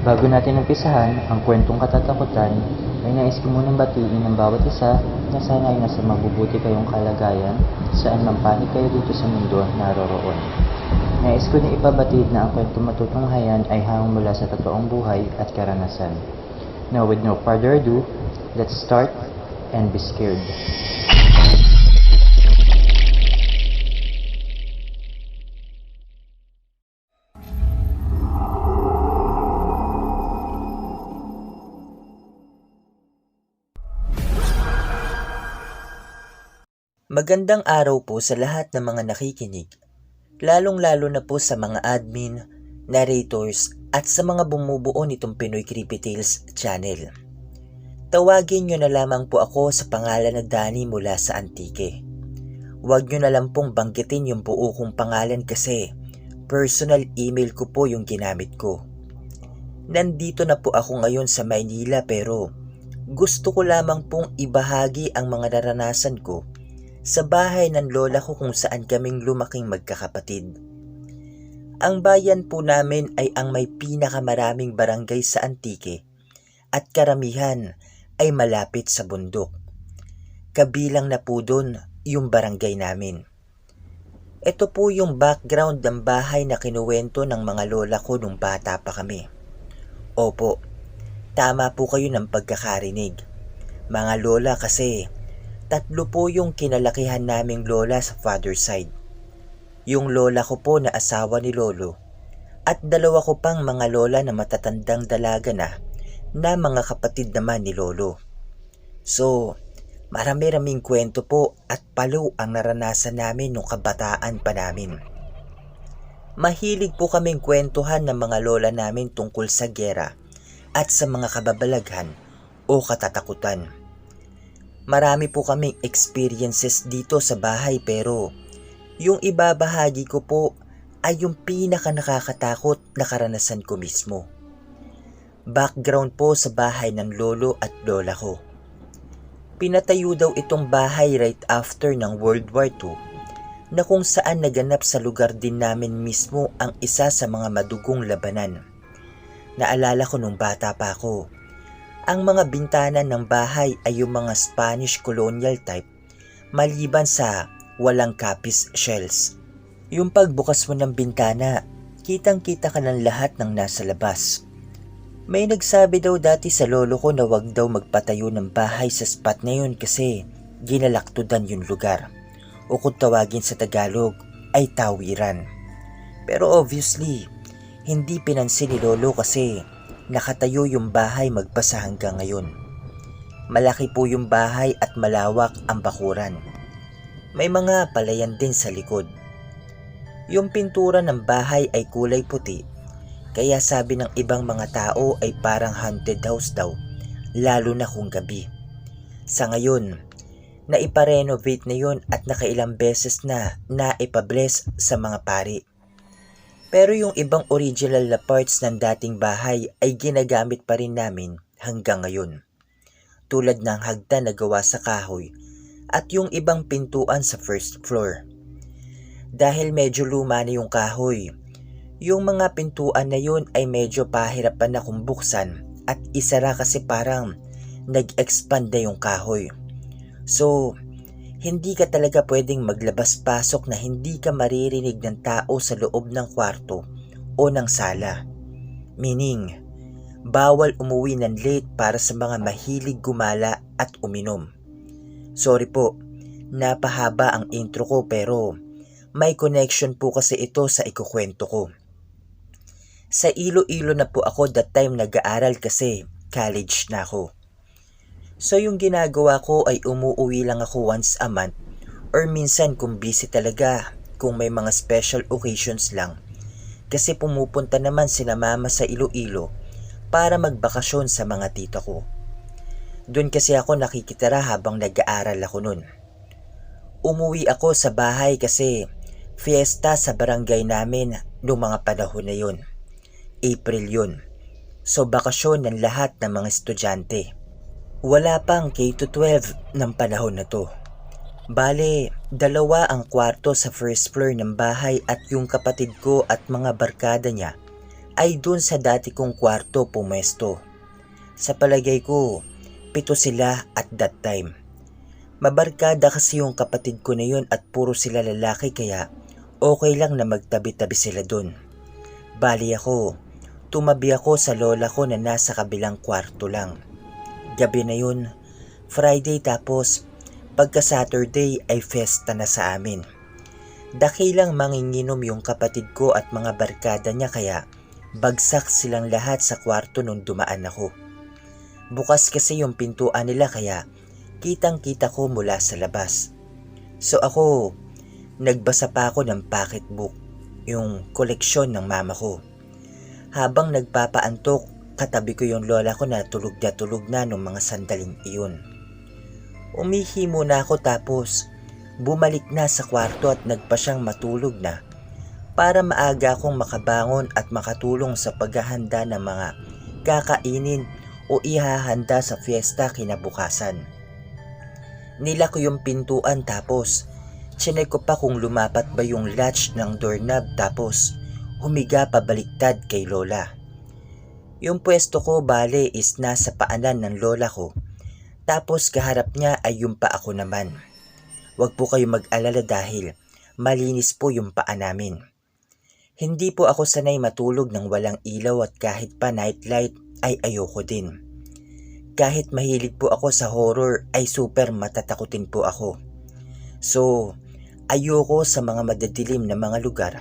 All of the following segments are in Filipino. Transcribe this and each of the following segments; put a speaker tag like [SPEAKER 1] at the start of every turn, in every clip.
[SPEAKER 1] Bago natin umpisahan ang kwentong katatakutan, ay nais ko munang batiin ang bawat isa na sana ay nasa mabubuti kayong kalagayan saan man panig kayo dito sa mundo naroroon. Nais ko na ipabatid na ang kwentong matutunghayan ay hangong mula sa totoong buhay at karanasan. Now with no further ado, let's start and be scared.
[SPEAKER 2] Magandang araw po sa lahat ng mga nakikinig, lalong-lalo na po sa mga admin, narrators at sa mga bumubuo nitong Pinoy Creepy Tales channel. Tawagin nyo na lamang po ako sa pangalan na Danny mula sa Antique. Huwag nyo na lang pong banggitin yung buo kong pangalan kasi personal email ko po yung ginamit ko. Nandito na po ako ngayon sa Maynila pero gusto ko lamang pong ibahagi ang mga naranasan ko sa bahay ng lola ko kung saan kaming lumaking magkakapatid. Ang bayan po namin ay ang may pinakamaraming barangay sa Antique at karamihan ay malapit sa bundok. Kabilang na po doon yung barangay namin. Ito po yung background ng bahay na kinuwento ng mga lola ko nung bata pa kami. Opo, tama po kayo ng pagkakarinig. Mga lola kasi tatlo po yung kinalakihan naming lola sa father side. Yung lola ko po na asawa ni lolo at dalawa ko pang mga lola na matatandang dalaga na mga kapatid naman ni lolo. So, marami-raming kwento po at palo ang naranasan namin nung kabataan pa namin. Mahilig po kaming kwentuhan ng mga lola namin tungkol sa giyera at sa mga kababalaghan o katatakutan. Marami po kaming experiences dito sa bahay pero yung ibabahagi ko po ay yung pinaka nakakatakot na karanasan ko mismo. Background po sa bahay ng lolo at lola ko. Pinatayo daw itong bahay right after ng World War II na kung saan naganap sa lugar din namin mismo ang isa sa mga madugong labanan. Naalala ko nung bata pa ako. Ang mga bintana ng bahay ay yung mga Spanish colonial type maliban sa walang kapis shells. Yung pagbukas mo ng bintana, kitang-kita ka ng lahat ng nasa labas. May nagsabi daw dati sa lolo ko na wag daw magpatayo ng bahay sa spot na yun kasi ginalaktudan yung lugar. O kung tawagin sa Tagalog ay tawiran. Pero obviously, hindi pinansin ni lolo kasi nakatayo yung bahay magpasa hanggang ngayon. Malaki po yung bahay at malawak ang bakuran. May mga palayan din sa likod. Yung pintura ng bahay ay kulay puti, kaya sabi ng ibang mga tao ay parang haunted house daw, lalo na kung gabi. Sa ngayon, naipa-renovate na yun at nakailang beses na naipa-bless sa mga pari. Pero yung ibang original na parts ng dating bahay ay ginagamit pa rin namin hanggang ngayon. Tulad ng hagdan na gawa sa kahoy at yung ibang pintuan sa first floor. Dahil medyo luma na yung kahoy, yung mga pintuan na yun ay medyo pahirapan na kung buksan at isara kasi parang nag-expand na yung kahoy. So, hindi ka talaga pwedeng maglabas-pasok na hindi ka maririnig ng tao sa loob ng kwarto o ng sala. Meaning, bawal umuwi ng late para sa mga mahilig gumala at uminom. Sorry po, napahaba ang intro ko pero may connection po kasi ito sa ikukwento ko. Sa Iloilo na po ako that time nag-aaral kasi college na ako. So yung ginagawa ko ay umuwi lang ako once a month or minsan kung busy talaga kung may mga special occasions lang. Kasi pumupunta naman sina mama sa Iloilo para magbakasyon sa mga tita ko. Doon kasi ako nakikitira habang nag-aaral ako nun. Umuwi ako sa bahay kasi fiesta sa barangay namin noong mga panahon na yun. April yun. So bakasyon ng lahat ng mga estudyante. Wala pang K-12 ng panahon na to. Bale, 2 ang kwarto sa first floor ng bahay at yung kapatid ko at mga barkada niya ay dun sa dati kong kwarto pumesto. Sa palagay ko, 7 sila at that time. Mabarkada kasi yung kapatid ko na yun at puro sila lalaki kaya okay lang na magtabi-tabi sila dun. Bali ako, tumabi ako sa lola ko na nasa kabilang kwarto lang. Gabi na yun, Friday tapos pagka Saturday ay festa na sa amin. Dakilang manginginom yung kapatid ko at mga barkada niya kaya bagsak silang lahat sa kwarto nung dumaan ako. Bukas kasi yung pintuan nila kaya kitang-kita ko mula sa labas. So ako, nagbasa pa ako ng pocketbook, yung koleksyon ng mama ko. Habang nagpapaantok, katabi ko yung lola ko na tulog na nung mga sandaling iyon. Umihi muna ako tapos bumalik na sa kwarto at nagpa siyang matulog na para maaga akong makabangon at makatulong sa paghahanda ng mga kakainin o ihahanda sa fiesta kinabukasan. Nila ko yung pintuan tapos chinek ko pa kung lumapat ba yung latch ng doorknob tapos humiga pabaliktad kay lola. Yung pwesto ko bale is nasa paanan ng lola ko tapos kaharap niya ay yung paa ko naman. Huwag po kayo mag-alala dahil malinis po yung paa namin. Hindi po ako sanay matulog ng walang ilaw at kahit pa nightlight ay ayoko din. Kahit mahilig po ako sa horror ay super matatakutin po ako. So, ayoko sa mga madadilim na mga lugar.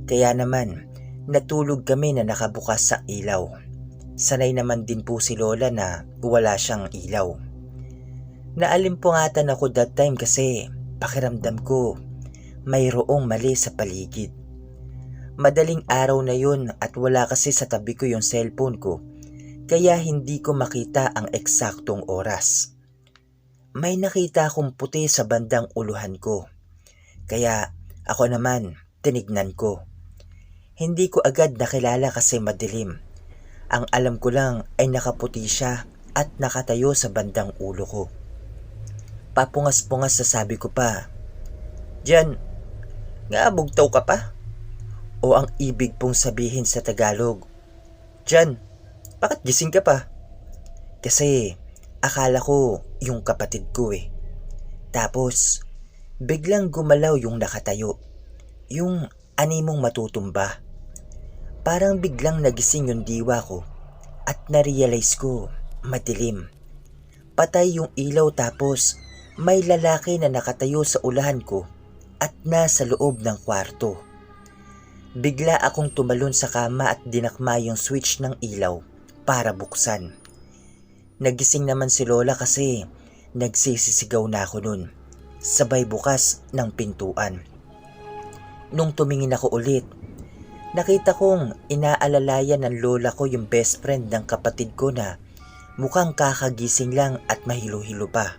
[SPEAKER 2] Kaya naman, natulog kami na nakabukas sa ilaw. Sanay naman din po si lola na wala siyang ilaw. Naalimpungatan ako that time kasi pakiramdam ko mayroong mali sa paligid. Madaling araw na yun at wala kasi sa tabi ko yung cellphone ko. Kaya hindi ko makita ang eksaktong oras. May nakita akong puti sa bandang uluhan ko. Kaya ako naman tinignan ko. Hindi ko agad nakilala kasi madilim. Ang alam ko lang ay nakaputi siya at nakatayo sa bandang ulo ko. Papungas-pungas sa sabi ko pa, "Diyan, nga bugtaw ka pa?" O ang ibig pong sabihin sa Tagalog, "Diyan, bakit gising ka pa?" Kasi akala ko yung kapatid ko eh. Tapos biglang gumalaw yung nakatayo. Yung animong matutumba. Parang biglang nagising yung diwa ko at narealize ko madilim. Patay yung ilaw tapos may lalaki na nakatayo sa ulahan ko at nasa loob ng kwarto. Bigla akong tumalon sa kama at dinakma yung switch ng ilaw para buksan. Nagising naman si lola kasi nagsisisigaw na ako nun. Sabay bukas ng pintuan. Nung tumingin ako ulit, nakita kong inaalalayan ng lola ko yung best friend ng kapatid ko na mukhang kakagising lang at mahilo-hilo pa.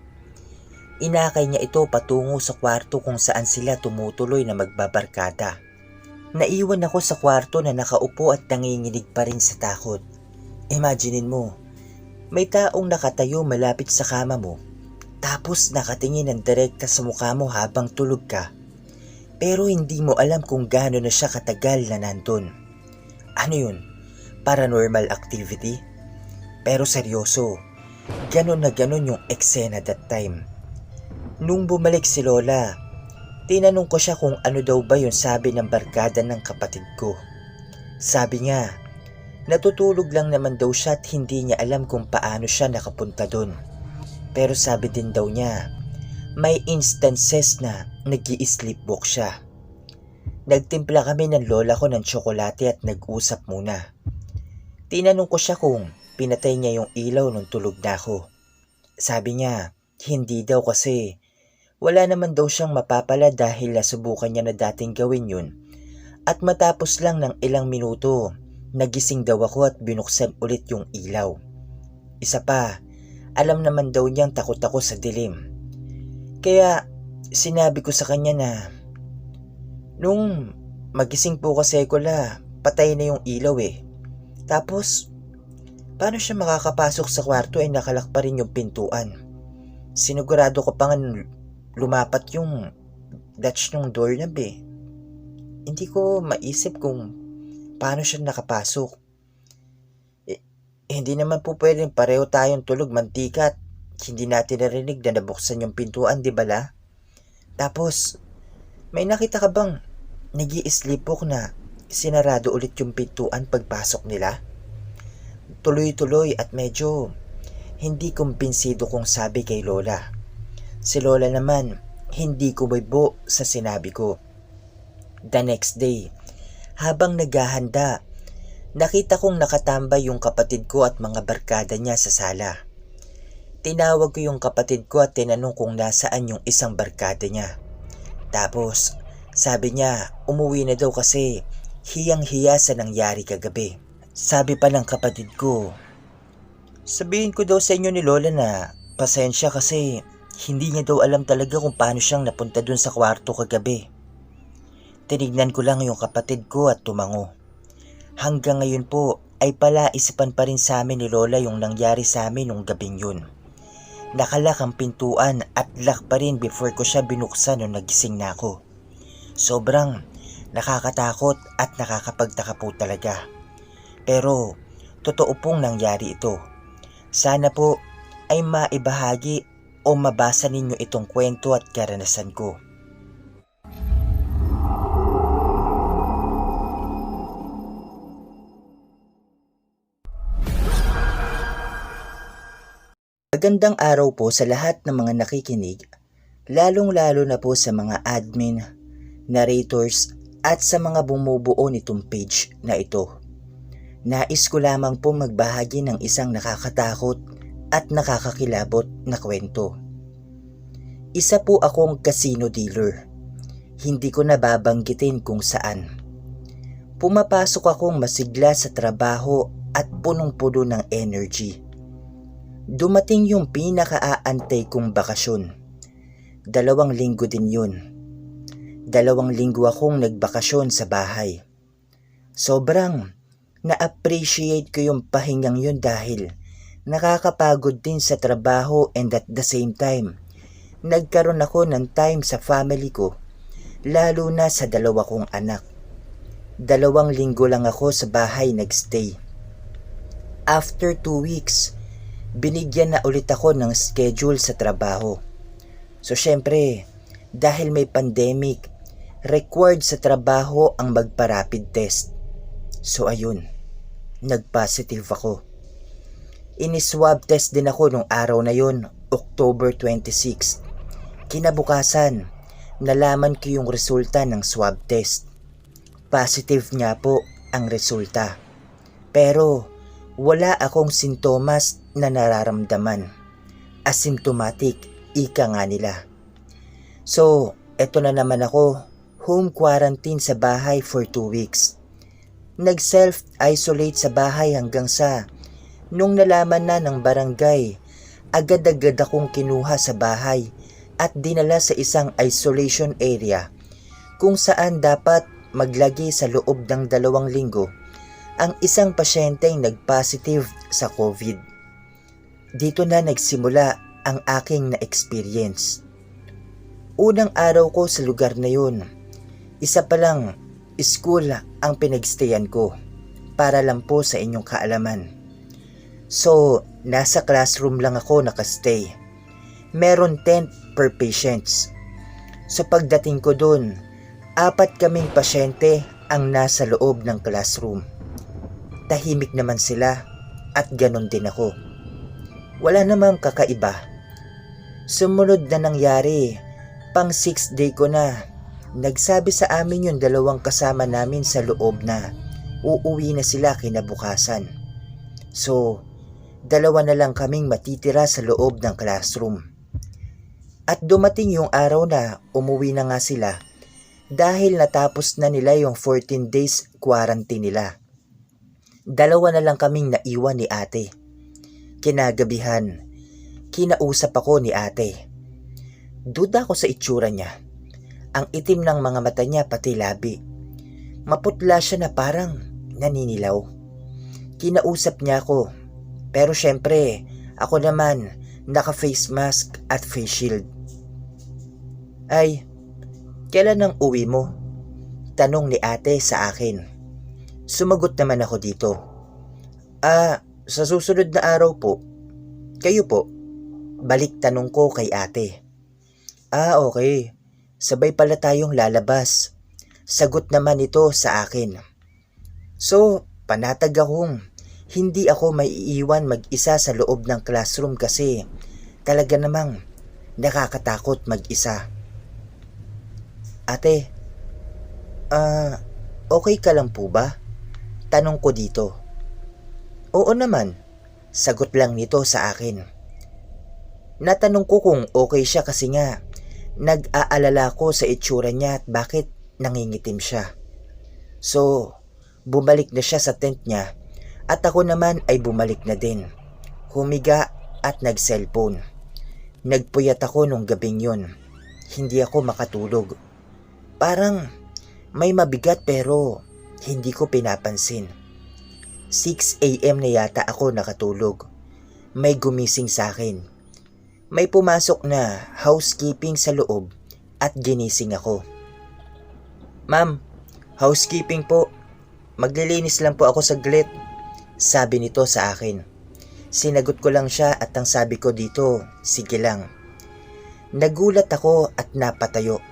[SPEAKER 2] Inakay niya ito patungo sa kwarto kung saan sila tumutuloy na magbabarkada. Naiwan ako sa kwarto na nakaupo at nanginginig pa rin sa takot. Imaginein mo, may taong nakatayo malapit sa kama mo, tapos nakatingin ng direkta sa mukha mo habang tulog ka. Pero hindi mo alam kung gaano na siya katagal na nandun. Ano yun? Paranormal activity? Pero seryoso, ganon na ganon yung eksena that time. Nung bumalik si lola, tinanong ko siya kung ano daw ba yung sabi ng barkada ng kapatid ko. Sabi niya, natutulog lang naman daw siya at hindi niya alam kung paano siya nakapunta dun. Pero sabi din daw niya, may instances na nag-i-sleepwalk siya. Nagtimpla kami ng lola ko ng tsokolate at nag-usap muna. Tinanong ko siya kung pinatay niya yung ilaw nung tulog na ako. Sabi niya, hindi daw kasi wala naman daw siyang mapapala dahil nasubukan niya na dating gawin yun. At matapos lang ng ilang minuto, nagising daw ako at binuksan ulit yung ilaw. Isa pa, alam naman daw niyang takot ako sa dilim. Kaya sinabi ko sa kanya na, nung magising po kasi ko patay na yung ilaw eh. Tapos, paano siya makakapasok sa kwarto ay nakalak pa rin yung pintuan? Sinigurado ko pa nga lumapat yung latch ng doorknob eh. Hindi ko maisip kung paano siya nakapasok? Hindi naman po pwedeng pareho tayong tulog mantika at hindi natin narinig na nabuksan yung pintuan, di ba la? Tapos, may nakita ka bang nag-i-sleepwalk na sinarado ulit yung pintuan pagpasok nila? Tuloy-tuloy at medyo hindi kumbinsido kung sabi kay Lola. Si Lola naman, hindi kumibo sa sinabi ko. The next day, habang naghahanda, nakita kong nakatambay yung kapatid ko at mga barkada niya sa sala. Tinawag ko yung kapatid ko at tinanong kung nasaan yung isang barkada niya. Tapos, sabi niya umuwi na daw kasi hiyang-hiya sa nangyari kagabi. Sabi pa ng kapatid ko, sabihin ko daw sa inyo ni Lola na pasensya kasi hindi niya daw alam talaga kung paano siyang napunta dun sa kwarto kagabi. Tinignan ko lang yung kapatid ko at tumango. Hanggang ngayon po ay palaisipan pa rin sa amin ni Lola yung nangyari sa amin nung gabing yun. Nakalak ang pintuan at lock pa rin before ko siya binuksan nung nagising na ako. Sobrang nakakatakot at nakakapagtaka po talaga. Pero totoo pong nangyari ito. Sana po ay maibahagi o mabasa ninyo itong kwento at karanasan ko. Magandang araw po sa lahat ng mga nakikinig, lalong-lalo na po sa mga admin, narrators at sa mga bumubuo nitong page na ito. Nais ko lamang po magbahagi ng isang nakakatakot at nakakakilabot na kwento. Isa po akong casino dealer. Hindi ko nababanggitin kung saan. Pumapasok akong masigla sa trabaho at punong-puno ng energy. Dumating yung pinaka-aantay kong bakasyon. 2 linggo din yun. 2 linggo akong nagbakasyon sa bahay. Sobrang na-appreciate ko yung pahingang yun dahil nakakapagod din sa trabaho and at the same time, nagkaroon ako ng time sa family ko, lalo na sa 2 kong anak. 2 linggo lang ako sa bahay nagstay. After 2 weeks, binigyan na ulit ako ng schedule sa trabaho. So syempre, dahil may pandemic, required sa trabaho ang magpa-rapid test. So ayun, nag-positive ako. Ini-swab test din ako nung araw na yun, October 26. Kinabukasan, nalaman ko yung resulta ng swab test. Positive nga po ang resulta. Pero wala akong sintomas na nararamdaman. Asymptomatic, ika nga nila. So, eto na naman ako, home quarantine sa bahay for 2 weeks. Nag-self-isolate sa bahay hanggang sa nung nalaman na ng barangay, agad-agad akong kinuha sa bahay at dinala sa isang isolation area kung saan dapat maglagi sa loob ng 2 linggo ang isang pasyenteng nag-positive sa COVID. Dito na nagsimula ang aking na-experience. Unang araw ko sa lugar na yun, isa pa lang school ang pinagstayan ko para lang po sa inyong kaalaman. So, nasa classroom lang ako nakastay. Meron 10 per patients. So pagdating ko dun, 4 kaming pasyente ang nasa loob ng classroom. Tahimik naman sila at ganon din ako. Wala namang kakaiba. Sumunod na nangyari, pang 6th day ko na, nagsabi sa amin yung 2 kasama namin sa loob na uuwi na sila kinabukasan. So, 2 na lang kaming matitira sa loob ng classroom. At dumating yung araw na umuwi na nga sila dahil natapos na nila yung 14 days quarantine nila. 2 na lang kaming naiwan ni ate. Kinagabihan, kinausap ako ni ate. Duda ko sa itsura niya. Ang itim ng mga mata niya pati labi. Maputla siya na parang naninilaw. Kinausap niya ako. Pero syempre, ako naman naka-face mask at face shield. Ay, kailan ang uwi mo? Tanong ni ate sa akin. Sumagot naman ako dito. Sa susunod na araw po. Kayo po? Balik tanong ko kay ate. Okay. Sabay pala tayong lalabas. Sagot naman ito sa akin. So, panatag akong hindi ako maiiwan mag-isa sa loob ng classroom kasi talaga namang nakakatakot mag-isa. Ate, okay ka lang po ba? Tanong ko dito. Oo naman, sagot lang nito sa akin. Natanong ko kung okay siya kasi nga nag-aalala ko sa itsura niya at bakit nangingitim siya. So, bumalik na siya sa tent niya at ako naman ay bumalik na din. Humiga at nag-cellphone. Nagpuyat ako nung gabing yun. Hindi ako makatulog. Parang may mabigat pero hindi ko pinapansin. 6 a.m. na yata ako nakatulog. May gumising sa akin. May pumasok na housekeeping sa loob at ginising ako. Ma'am, housekeeping po. Maglilinis lang po ako saglit. Sabi nito sa akin. Sinagot ko lang siya at ang sabi ko dito, sige lang. Nagulat ako at napatayo.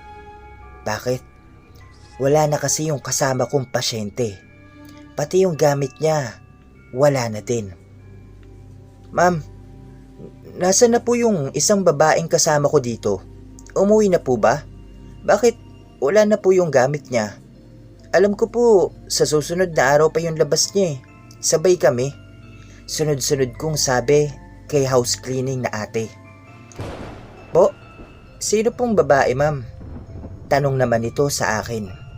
[SPEAKER 2] Bakit? Wala na kasi yung kasama kong pasyente. Pati yung gamit niya, wala na din. Ma'am, nasaan na po yung isang babaeng kasama ko dito? Umuwi na po ba? Bakit wala na po yung gamit niya? Alam ko po, sa susunod na araw pa yung labas niya eh. Sabay kami. Sunod-sunod kong sabi kay house cleaning na ate. Po, sino pong babae ma'am? Tanong naman ito sa akin.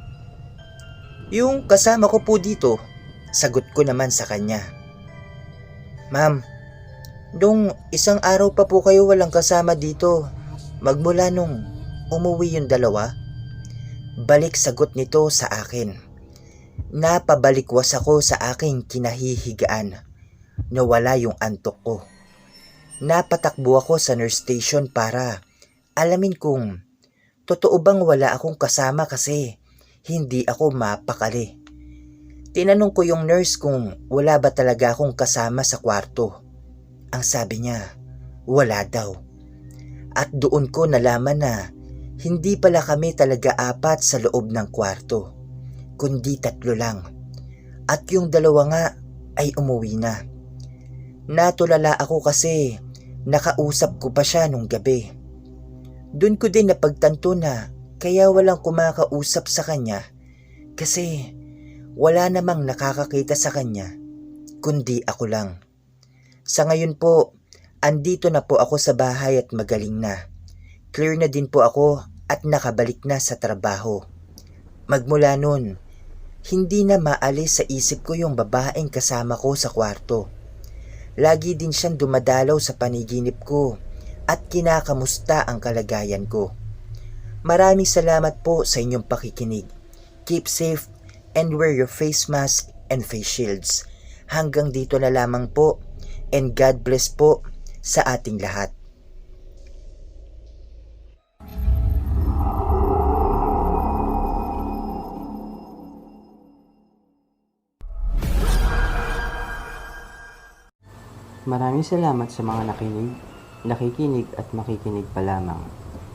[SPEAKER 2] Yung kasama ko po dito, sagot ko naman sa kanya. Ma'am, nung isang araw pa po kayo walang kasama dito, magmula nung umuwi yung dalawa, balik sagot nito sa akin. Napabalikwas ako sa aking kinahihigaan. Nawala yung antok ko. Napatakbo ako sa nurse station para alamin kung totoo bang wala akong kasama kasi hindi ako mapakali. Tinanong ko yung nurse kung wala ba talaga akong kasama sa kwarto. Ang sabi niya, wala daw. At doon ko nalaman na hindi pala kami talaga 4 sa loob ng kwarto, kundi 3 lang. At yung 2 nga ay umuwi na. Natulala ako kasi nakausap ko pa siya nung gabi. Doon ko din napagtanto na kaya walang kumakausap sa kanya kasi wala namang nakakakita sa kanya kundi ako lang. Sa ngayon po, andito na po ako sa bahay at magaling na. Clear na din po ako at nakabalik na sa trabaho. Magmula nun, hindi na maalis sa isip ko yung babaeng kasama ko sa kwarto. Lagi din siyang dumadalaw sa paniginip ko at kinakamusta ang kalagayan ko. Maraming salamat po sa inyong pakikinig. Keep safe and wear your face mask and face shields. Hanggang dito na lamang po and God bless po sa ating lahat.
[SPEAKER 1] Maraming salamat sa mga nakikinig at makikinig pa lamang.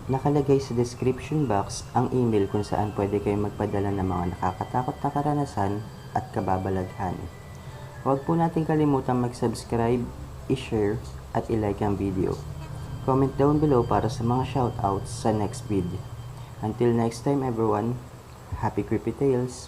[SPEAKER 1] Nakalagay sa description box ang email kung saan pwede kayong magpadala ng mga nakakatakot na karanasan at kababalaghan. Huwag po natin kalimutang mag-subscribe, i-share at i-like ang video. Comment down below para sa mga shoutouts sa next video. Until next time everyone, happy creepy tales!